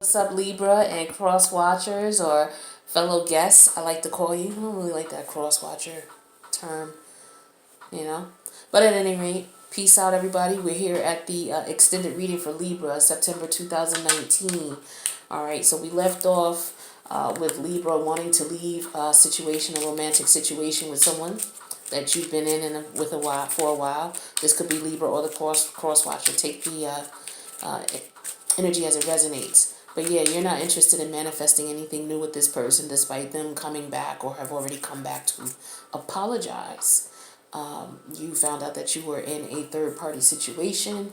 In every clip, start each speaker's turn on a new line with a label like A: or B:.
A: What's up, Libra and cross watchers or fellow guests? I like to call you. I don't really like that cross watcher term, you know. But at any rate, peace out, everybody. We're here at the extended reading for Libra, September 2019. All right, so we left off with Libra wanting to leave a situation, a romantic situation with someone that you've been in with a while for a while. This could be Libra or the cross watcher. Take the energy as it resonates. But yeah, you're not interested in manifesting anything new with this person despite them coming back or have already come back to apologize. You found out that you were in a third-party situation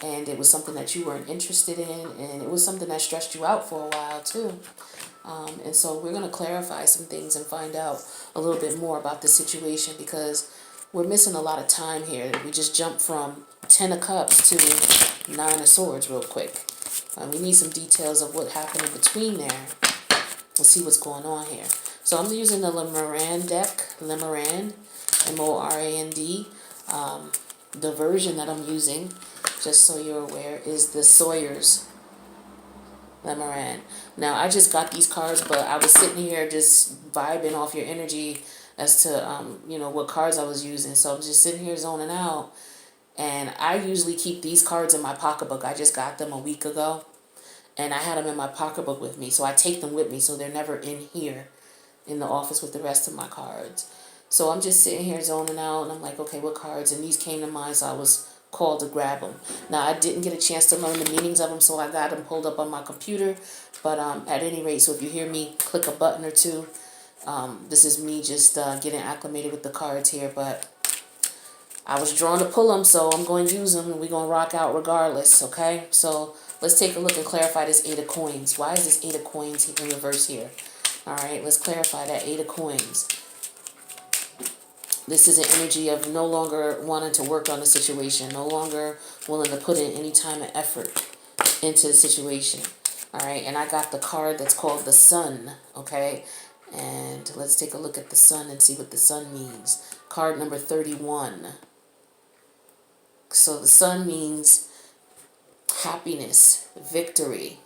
A: and it was something that you weren't interested in, and it was something that stressed you out for a while too. And so we're going to clarify some things and find out a little bit more about the situation, because we're missing a lot of time here. We just jumped from 10 of Cups to 9 of Swords real quick. We need some details of what happened in between there. Let's see what's going on here. So I'm using the LIBRA deck, LIBRA, M-O-R-A-N-D. The version that I'm using, just so you're aware, is the Sawyer's LIBRA. Now, I just got these cards, but I was sitting here just vibing off your energy as to, what cards I was using. So I'm just sitting here zoning out. And I usually keep these cards in my pocketbook. I just got them a week ago. And I had them in my pocketbook with me. So I take them with me, so they're never in here in the office with the rest of my cards. So I'm just sitting here zoning out. And I'm like, okay, what cards? And these came to mind, so I was called to grab them. Now, I didn't get a chance to learn the meanings of them, so I got them pulled up on my computer. But at any rate, so if you hear me click a button or two, this is me just getting acclimated with the cards here. But I was drawn to pull them, so I'm going to use them, and we're going to rock out regardless, okay? So let's take a look and clarify this 8 of Coins. Why is this 8 of Coins in reverse here? All right, let's clarify that 8 of Coins. This is an energy of no longer wanting to work on the situation, no longer willing to put in any time and effort into the situation. All right, and I got the card that's called the Sun, okay? And let's take a look at the Sun and see what the Sun means. Card number 31. So the Sun means happiness, victory,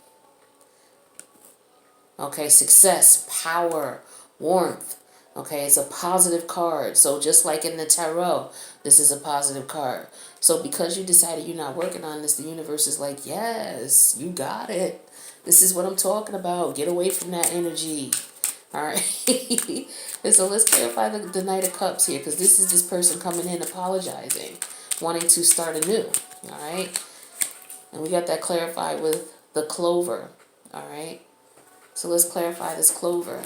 A: okay, success, power, warmth. Okay, it's a positive card. So just like in the tarot, this is a positive card. So because you decided you're not working on this, the universe is like, yes, you got it. This is what I'm talking about. Get away from that energy. All right. And so let's clarify the Knight of Cups here, because this is this person coming in apologizing, wanting to start anew. All right. And we got that clarified with the Clover. All right. So let's clarify this Clover.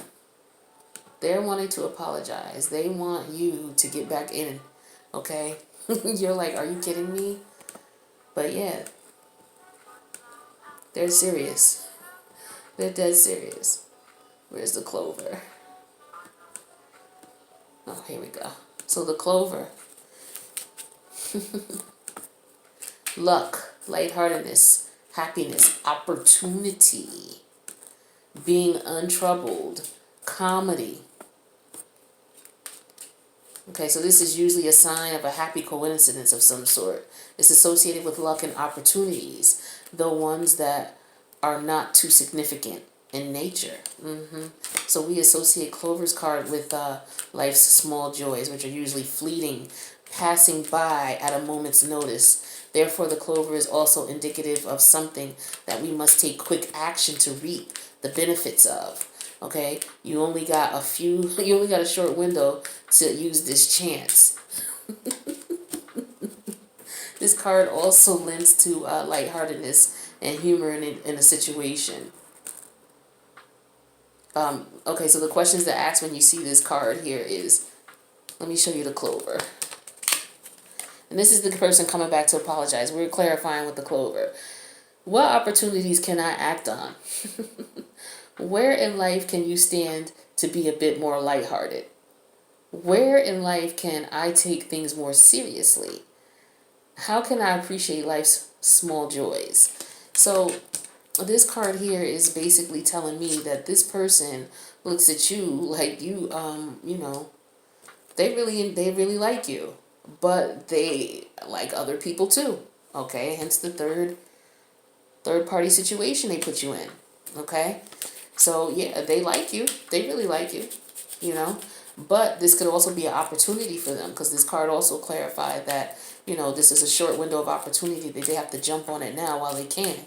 A: They're wanting to apologize. They want you to get back in, okay? You're like, are you kidding me? But yeah, they're serious. They're dead serious. Where's the Clover? Oh, here we go. So the Clover. Luck, lightheartedness, happiness, opportunity, being untroubled, comedy. Okay, so this is usually a sign of a happy coincidence of some sort. It's associated with luck and opportunities, the ones that are not too significant in nature. So we associate Clover's card with life's small joys, which are usually fleeting, passing by at a moment's notice. Therefore, the Clover is also indicative of something that we must take quick action to reap the benefits of. Okay, you only got a short window to use this chance. This card also lends to lightheartedness and humor in a situation. Okay, so the questions to ask when you see this card here is, let me show you the Clover. And this is the person coming back to apologize. We're clarifying with the Clover. What opportunities can I act on? Where in life can you stand to be a bit more lighthearted? Where in life can I take things more seriously? How can I appreciate life's small joys? So this card here is basically telling me that this person looks at you like you, they really like you, but they like other people too. Okay, hence the third party situation they put you in. Okay? So, yeah, they like you. They really like you, you know? But this could also be an opportunity for them, because this card also clarified that, you know, this is a short window of opportunity that they have to jump on it now while they can,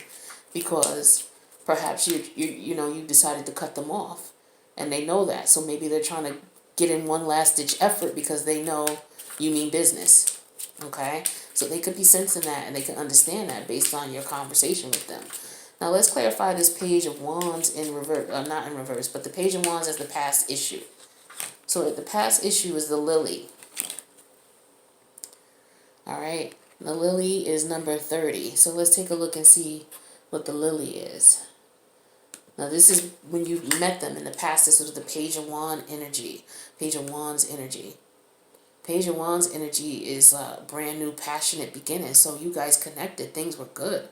A: because perhaps you decided to cut them off, and they know that. So maybe they're trying to get in one last ditch effort because they know you mean business. Okay? So they could be sensing that, and they can understand that based on your conversation with them. Now let's clarify this Page of Wands in reverse, not in reverse, but the Page of Wands as the past issue. So the past issue is the Lily. All right, the Lily is number 30. So let's take a look and see what the Lily is. Now this is when you met them in the past. This was the Page of Wands energy. Page of Wands energy. Page of Wands energy is a brand new, passionate beginning. So you guys connected. Things were good.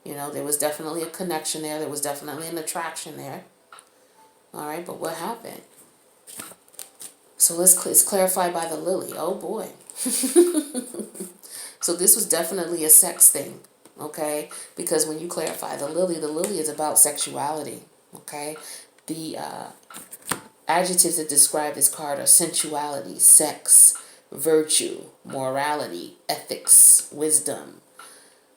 A: You know, there was definitely a connection there. There was definitely an attraction there. All right, but what happened? So let's clarify by the Lily. Oh boy. So this was definitely a sex thing, okay? Because when you clarify the Lily is about sexuality, okay? The adjectives that describe this card are sensuality, sex, virtue, morality, ethics, wisdom.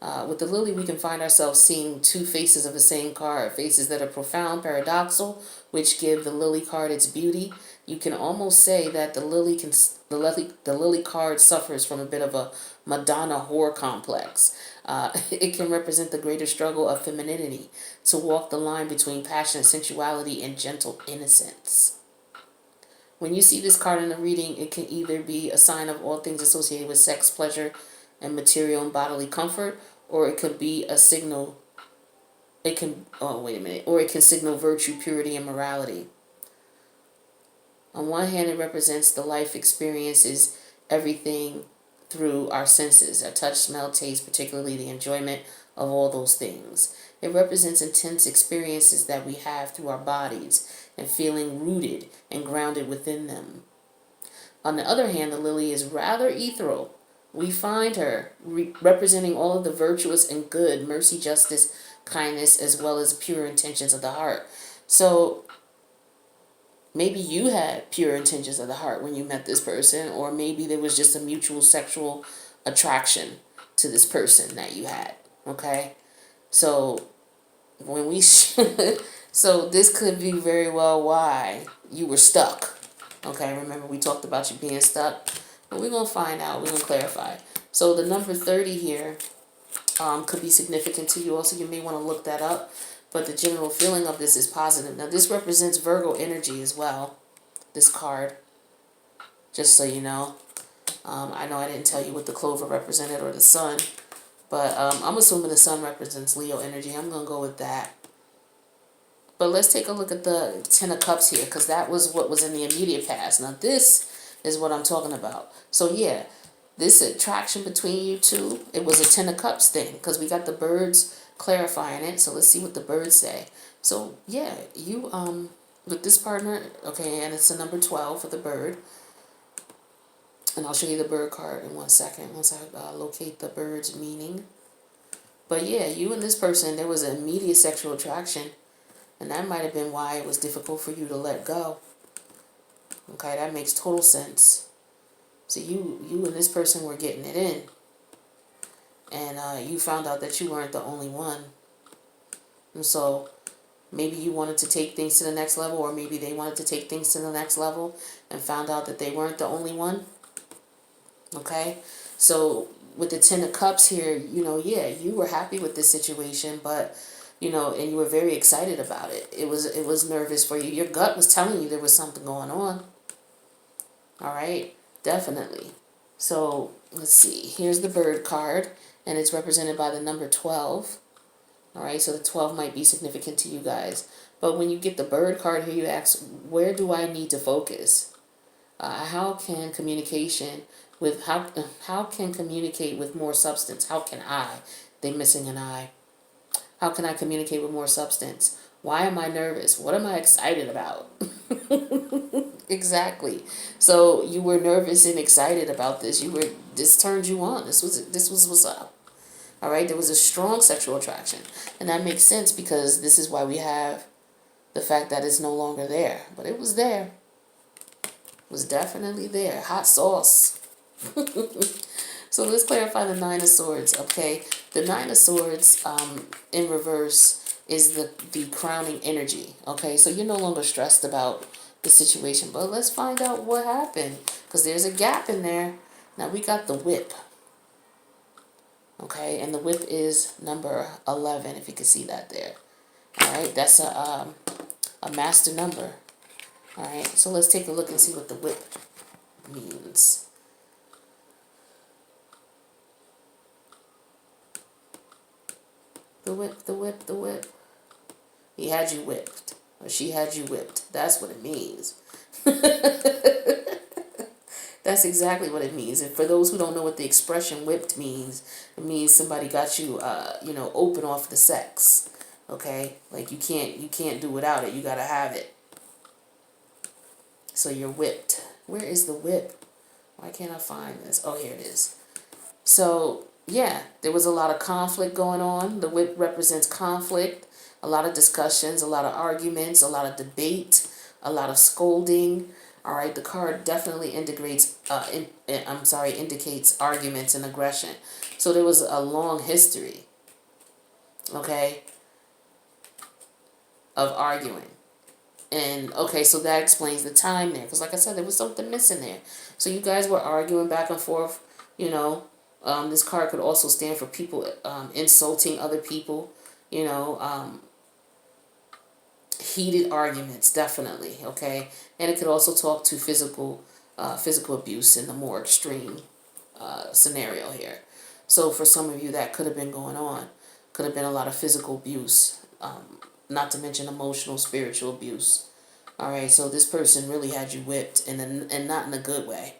A: With the Lily, we can find ourselves seeing two faces of the same card, faces that are profound, paradoxical, which give the Lily card its beauty. You can almost say that the Lily card suffers from a bit of a Madonna whore complex. It can represent the greater struggle of femininity to walk the line between passionate sensuality and gentle innocence. When you see this card in a reading, it can either be a sign of all things associated with sex, pleasure, and material and bodily comfort, or it could be a signal. It can, oh, wait a minute, or it can signal virtue, purity, and morality. On one hand, it represents the life experiences, everything through our senses, our touch, smell, taste, particularly the enjoyment of all those things. It represents intense experiences that we have through our bodies and feeling rooted and grounded within them. On the other hand, the Lily is rather ethereal. We find her representing all of the virtuous and good, mercy, justice, kindness, as well as pure intentions of the heart. So maybe you had pure intentions of the heart when you met this person, or maybe there was just a mutual sexual attraction to this person that you had. Okay? So when we so this could be very well why you were stuck. Okay, remember we talked about you being stuck? But we're going to find out. We're going to clarify. So the number 30 here could be significant to you. Also, you may want to look that up. But the general feeling of this is positive. Now, this represents Virgo energy as well, this card. Just so you know. I know I didn't tell you what the clover represented or the sun. But I'm assuming the sun represents Leo energy. I'm going to go with that. But let's take a look at the Ten of Cups here, because that was what was in the immediate past. Now, this is what I'm talking about. So, yeah, this attraction between you two, it was a Ten of Cups thing, because we got the birds clarifying it. So, let's see what the birds say. So, yeah, you, with this partner, okay, and it's a number 12 for the bird. And I'll show you the bird card in 1 second, once I locate the bird's meaning. But, yeah, you and this person, there was an immediate sexual attraction. And that might have been why it was difficult for you to let go. Okay, that makes total sense. So you and this person were getting it in. And you found out that you weren't the only one. And so maybe you wanted to take things to the next level, or maybe they wanted to take things to the next level and found out that they weren't the only one. Okay? So with the Ten of Cups here, yeah, you were happy with this situation, but and you were very excited about it. It was nervous for you. Your gut was telling you there was something going on. All right, definitely. So let's see. Here's the bird card, and it's represented by the number 12. All right, so the 12 might be significant to you guys. But when you get the bird card here, you ask, where do I need to focus? How can communication communicate with more substance? How can I? They missing an I. How can I communicate with more substance? Why am I nervous? What am I excited about? Exactly. So you were nervous and excited about this. This turned you on. This was what's up. All right, there was a strong sexual attraction. And that makes sense because this is why we have the fact that it's no longer there. But it was there. It was definitely there. Hot sauce. So let's clarify the Nine of Swords, okay? The Nine of Swords in reverse is the crowning energy, okay? So you're no longer stressed about the situation. But let's find out what happened because there's a gap in there. Now we got the Whip. Okay, and the Whip is number 11, if you can see that there. All right, that's a master number. All right, so let's take a look and see what the Whip means. The Whip, the Whip, the Whip. He had you whipped, or she had you whipped. That's what it means. That's exactly what it means. And for those who don't know what the expression whipped means, it means somebody got you, open off the sex. Okay? Like you can't do without it. You gotta have it. So you're whipped. Where is the whip? Why can't I find this? Oh, here it is. So, yeah, there was a lot of conflict going on. The whip represents conflict, a lot of discussions, a lot of arguments, a lot of debate, a lot of scolding. All right, the card definitely indicates arguments and aggression. So there was a long history, okay, of arguing. And, okay, so that explains the time there. Because, like I said, there was something missing there. So you guys were arguing back and forth, this card could also stand for people insulting other people, heated arguments, definitely, okay? And it could also talk to physical abuse in the more extreme scenario here. So for some of you, that could have been going on. Could have been a lot of physical abuse, not to mention emotional, spiritual abuse. All right, so this person really had you whipped, and not in a good way.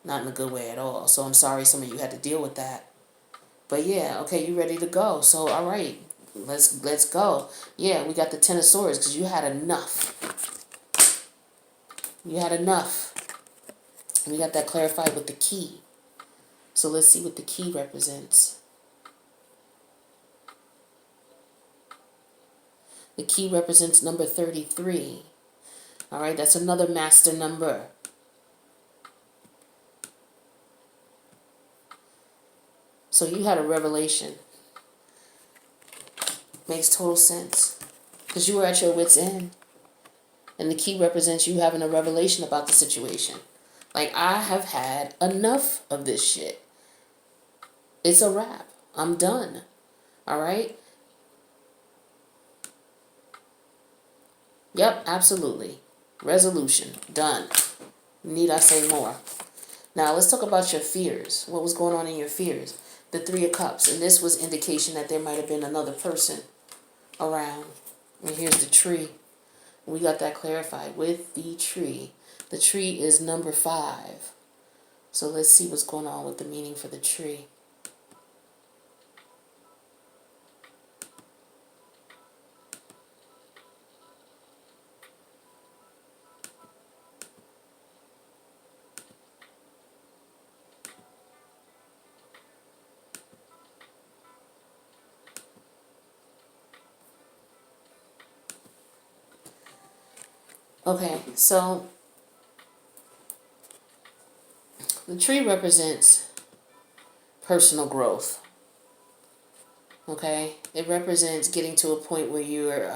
A: Not in a good way at all. So I'm sorry some of you had to deal with that. But yeah, okay, you ready to go. So, all right, let's go. Yeah, we got the Ten of Swords because you had enough. You had enough. And we got that clarified with the key. So let's see what the key represents. The key represents number 33. All right, that's another master number. So you had a revelation. Makes total sense. Because you were at your wit's end. And the key represents you having a revelation about the situation. Like, I have had enough of this shit. It's a wrap. I'm done. All right? Yep, absolutely. Resolution. Done. Need I say more? Now, let's talk about your fears. What was going on in your fears? The Three of Cups. And this was indication that there might have been another person around. And here's the tree. We got that clarified with the tree. The tree is number 5. So let's see what's going on with the meaning for the tree. Okay, so the tree represents personal growth. Okay, it represents getting to a point where you're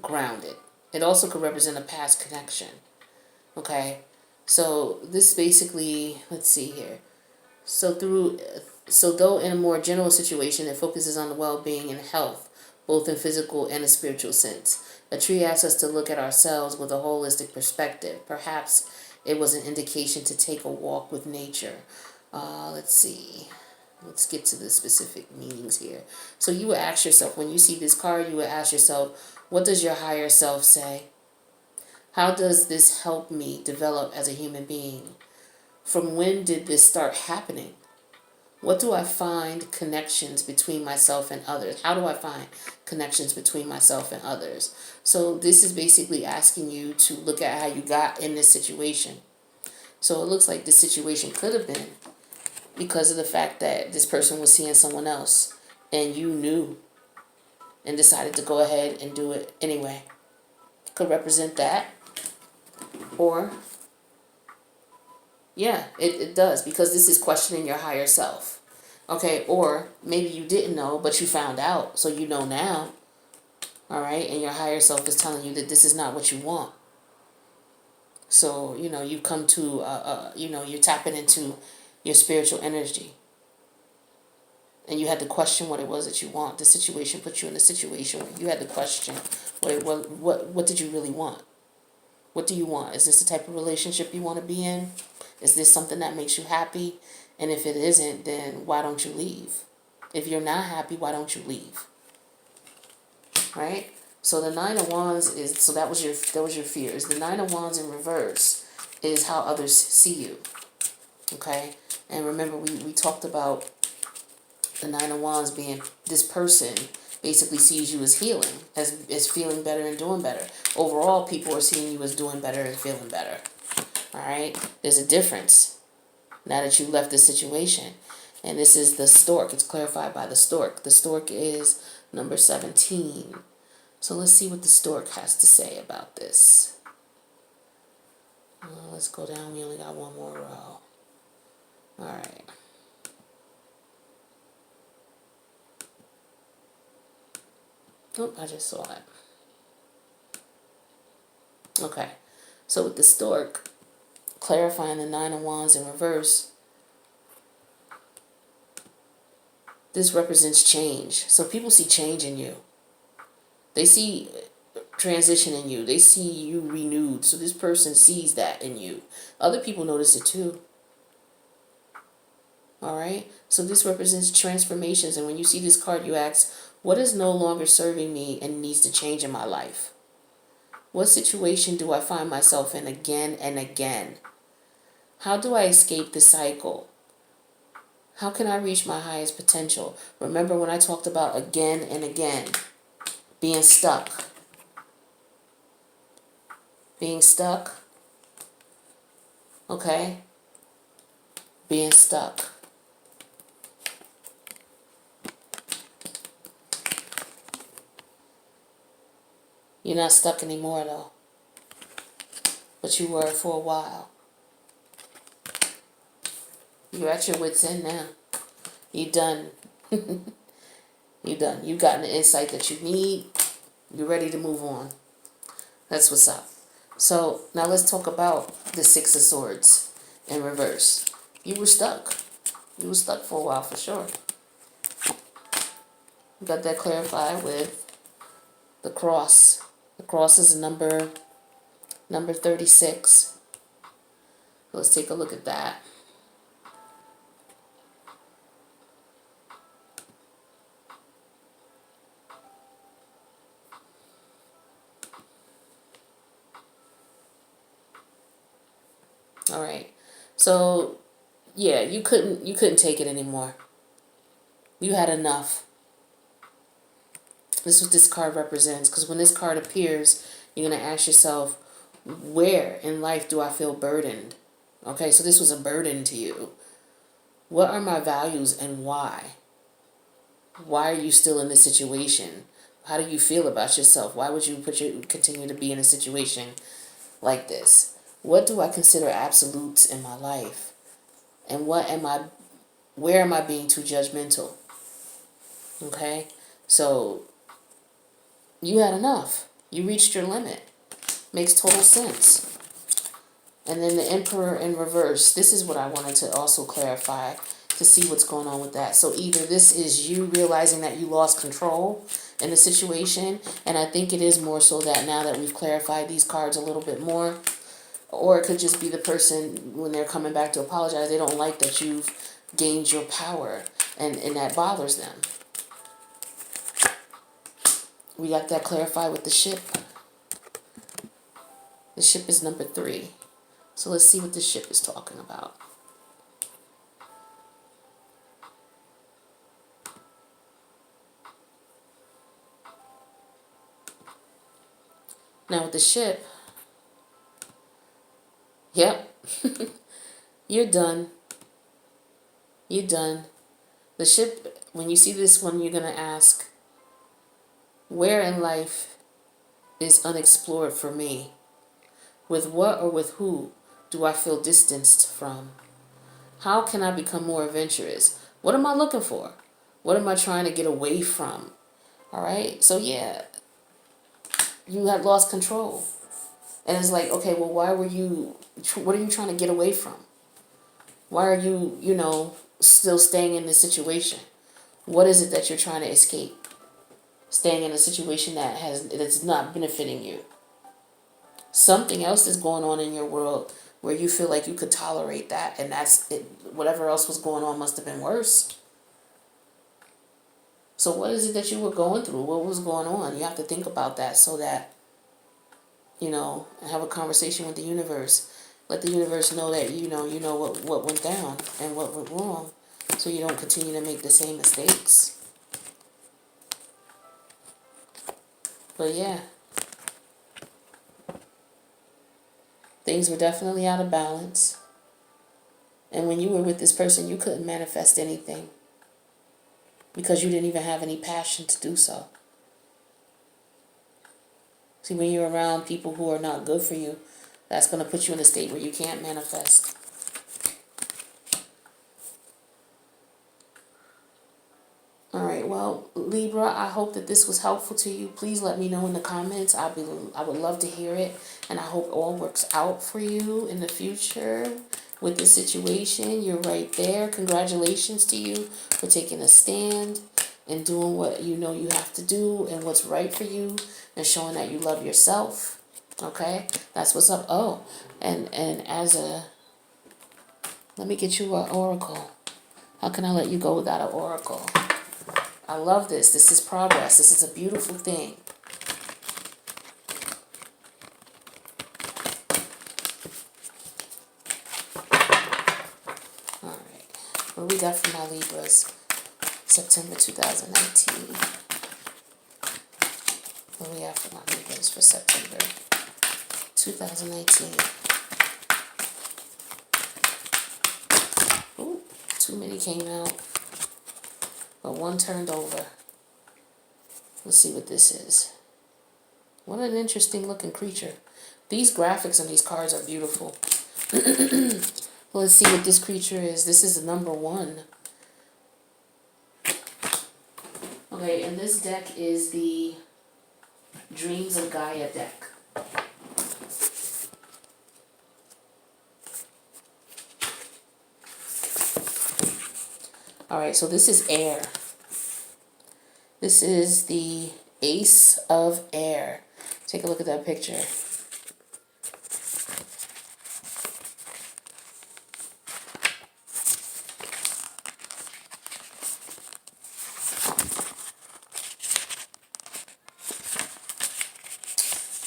A: grounded. It also could represent a past connection. Okay, so this basically, let's see here. So though in a more general situation, it focuses on the well-being and health, both in physical and a spiritual sense. A tree asks us to look at ourselves with a holistic perspective. Perhaps it was an indication to take a walk with nature. Let's see. Let's get to the specific meanings here. So you would ask yourself, when you see this card, you would ask yourself, what does your higher self say? How does this help me develop as a human being? From when did this start happening? What do I find connections between myself and others? How do I find connections between myself and others? So this is basically asking you to look at how you got in this situation. So it looks like this situation could have been because of the fact that this person was seeing someone else and you knew and decided to go ahead and do it anyway. Could represent that. Or, yeah, it does, because this is questioning your higher self. Okay, or maybe you didn't know, but you found out, so you know now. All right, and your higher self is telling you that this is not what you want. So, you come to, you're tapping into your spiritual energy. And you had to question what it was that you want. The situation put you in a situation where you had to question what did you really want? What do you want? Is this the type of relationship you want to be in? Is this something that makes you happy? And if it isn't, then why don't you leave? If you're not happy, why don't you leave? Right? So the Nine of Wands is, so that was your fears. The Nine of Wands in reverse is how others see you. Okay? And remember, we talked about the Nine of Wands being this person basically sees you as healing, as feeling better and doing better. Overall, people are seeing you as doing better and feeling better. All right? There's a difference now that you left the situation. And this is the stork. It's clarified by the stork. The stork is number 17. So let's see what the stork has to say about this. Let's go down. We only got one more row. All right. Oh, I just saw it. Okay. So with the stork, clarifying the Nine of Wands in reverse, this represents change. So people see change in you. They see transition in you. They see you renewed. So this person sees that in you. Other people notice it too. All right? So this represents transformations. And when you see this card, you ask, what is no longer serving me and needs to change in my life? What situation do I find myself in again and again? How do I escape the cycle? How can I reach my highest potential? Remember when I talked about again and again, being stuck. Being stuck. Okay? Being stuck. You're not stuck anymore though. But you were for a while. You're at your wit's end now. You're done. You're done. You've gotten the insight that you need. You're ready to move on. That's what's up. So now let's talk about the Six of Swords in reverse. You were stuck. You were stuck for a while for sure. You got that clarified with the cross. The cross is number 36. Let's take a look at that. All right. So, yeah, you couldn't take it anymore. You had enough. This is what this card represents, because when this card appears, you're going to ask yourself, where in life do I feel burdened? Okay, so this was a burden to you. What are my values and why? Why are you still in this situation? How do you feel about yourself? Why would you continue to be in a situation like this? What do I consider absolutes in my life? And where am I being too judgmental? Okay? So you had enough. You reached your limit. Makes total sense. And then the Emperor in reverse. This is what I wanted to also clarify to see what's going on with that. So either this is you realizing that you lost control in the situation, and I think it is more so that now that we've clarified these cards a little bit more, or it could just be the person, when they're coming back to apologize, they don't like that you've gained your power, and that bothers them. We got that clarified with the ship. The ship is number 3. So let's see what the ship is talking about. Now with the ship, yep, you're done. You're done. The ship, when you see this one, you're going to ask, where in life is unexplored for me? With what or with who do I feel distanced from? How can I become more adventurous? What am I looking for? What am I trying to get away from? All right. So yeah, you had lost control. And it's like, okay, well, what are you trying to get away from? Why are you, still staying in this situation? What is it that you're trying to escape? Staying in a situation that's not benefiting you. Something else is going on in your world where you feel like you could tolerate that, and that's it. Whatever else was going on must have been worse. So what is it that you were going through? What was going on? You have to think about that so that, have a conversation with the universe. Let the universe know that you know what went down and what went wrong, so you don't continue to make the same mistakes. But yeah, things were definitely out of balance. And when you were with this person, you couldn't manifest anything because you didn't even have any passion to do so. See, when you're around people who are not good for you, that's going to put you in a state where you can't manifest. All right, well, Libra, I hope that this was helpful to you. Please let me know in the comments. I would love to hear it, and I hope all works out for you in the future with this situation. You're right there. Congratulations to you for taking a stand and doing what you know you have to do and what's right for you and showing that you love yourself. Okay? That's what's up. Oh, and let me get you an oracle. How can I let you go without an oracle? I love this. This is progress. This is a beautiful thing. All right. What do we got for my Libras? September 2019. What do we have for my Libras for September 2019? Ooh, too many came out. But one turned over. Let's see what this is. What an interesting looking creature. These graphics on these cards are beautiful. Let's see what this creature is. This is the number 1. Okay, and this deck is the Dreams of Gaia deck. Alright, so this is air. This is the Ace of Air. Take a look at that picture.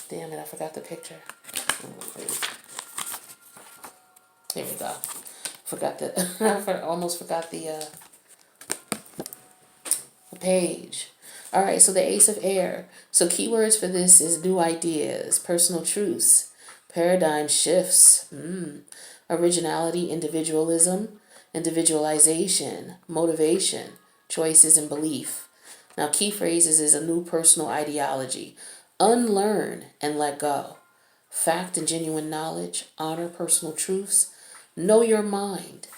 A: Damn it, I forgot the picture. Here we go. I almost forgot the page. All right, so the Ace of Air. So keywords for this is new ideas, personal truths, paradigm shifts, originality, individualism, individualization, motivation, choices, and belief. Now, key phrases is a new personal ideology, unlearn and let go, fact and genuine knowledge, honor personal truths, know your mind.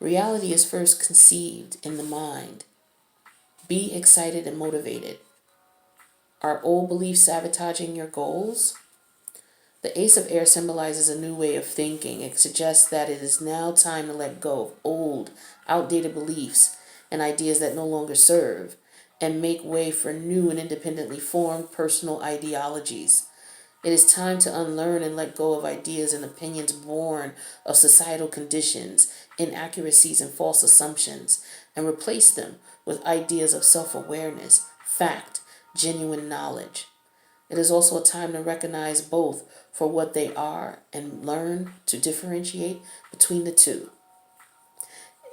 A: Reality is first conceived in the mind. Be excited and motivated. Are old beliefs sabotaging your goals? The Ace of Air symbolizes a new way of thinking. It suggests that it is now time to let go of old, outdated beliefs and ideas that no longer serve, and make way for new and independently formed personal ideologies. It is time to unlearn and let go of ideas and opinions born of societal conditions, inaccuracies, and false assumptions, and replace them with ideas of self-awareness, fact, genuine knowledge. It is also a time to recognize both for what they are and learn to differentiate between the two.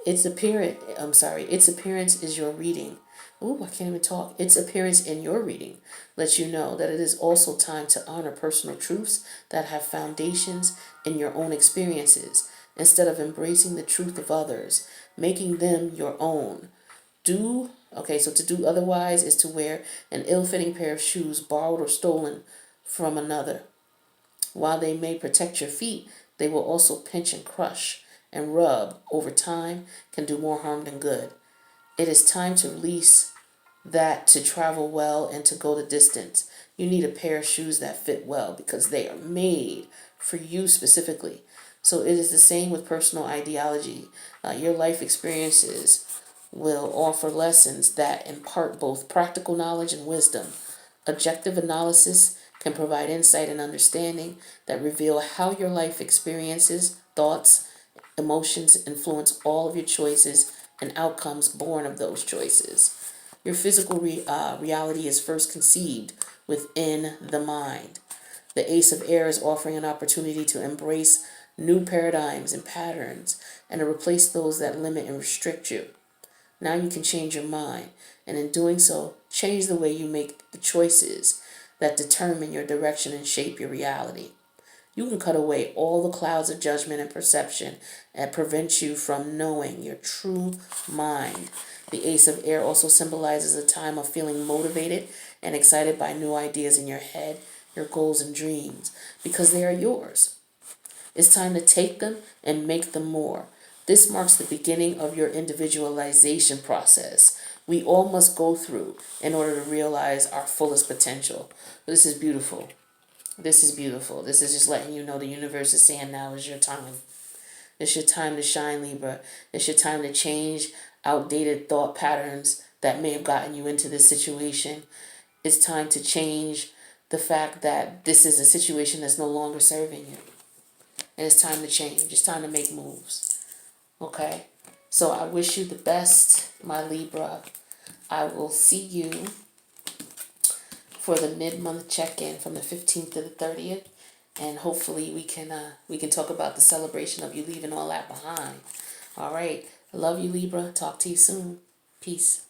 A: Its appearance is your reading. Ooh, I can't even talk. Its appearance in your reading lets you know that it is also time to honor personal truths that have foundations in your own experiences. Instead of embracing the truth of others, making them your own. So to do otherwise is to wear an ill-fitting pair of shoes borrowed or stolen from another. While they may protect your feet, they will also pinch and crush and rub over time, can do more harm than good. It is time to release that to travel well and to go the distance. You need a pair of shoes that fit well because they are made for you specifically. So it is the same with personal ideology. Your life experiences will offer lessons that impart both practical knowledge and wisdom. Objective analysis can provide insight and understanding that reveal how your life experiences, thoughts, emotions influence all of your choices and outcomes born of those choices. Your physical reality is first conceived within the mind. The Ace of Air is offering an opportunity to embrace new paradigms and patterns and to replace those that limit and restrict you. Now you can change your mind, and in doing so, change the way you make the choices that determine your direction and shape your reality. You can cut away all the clouds of judgment and perception that prevent you from knowing your true mind. The Ace of Air also symbolizes a time of feeling motivated and excited by new ideas in your head, your goals and dreams, because they are yours. It's time to take them and make them more. This marks the beginning of your individualization process we all must go through in order to realize our fullest potential. This is beautiful. This is beautiful. This is just letting you know the universe is saying now is your time. It's your time to shine, Libra. It's your time to change outdated thought patterns that may have gotten you into this situation. It's time to change the fact that this is a situation that's no longer serving you. And it's time to change. It's time to make moves. Okay? So I wish you the best, my Libra. I will see you for the mid-month check-in from the 15th to the 30th. And hopefully we can talk about the celebration of you leaving all that behind. All right. I love you, Libra. Talk to you soon. Peace.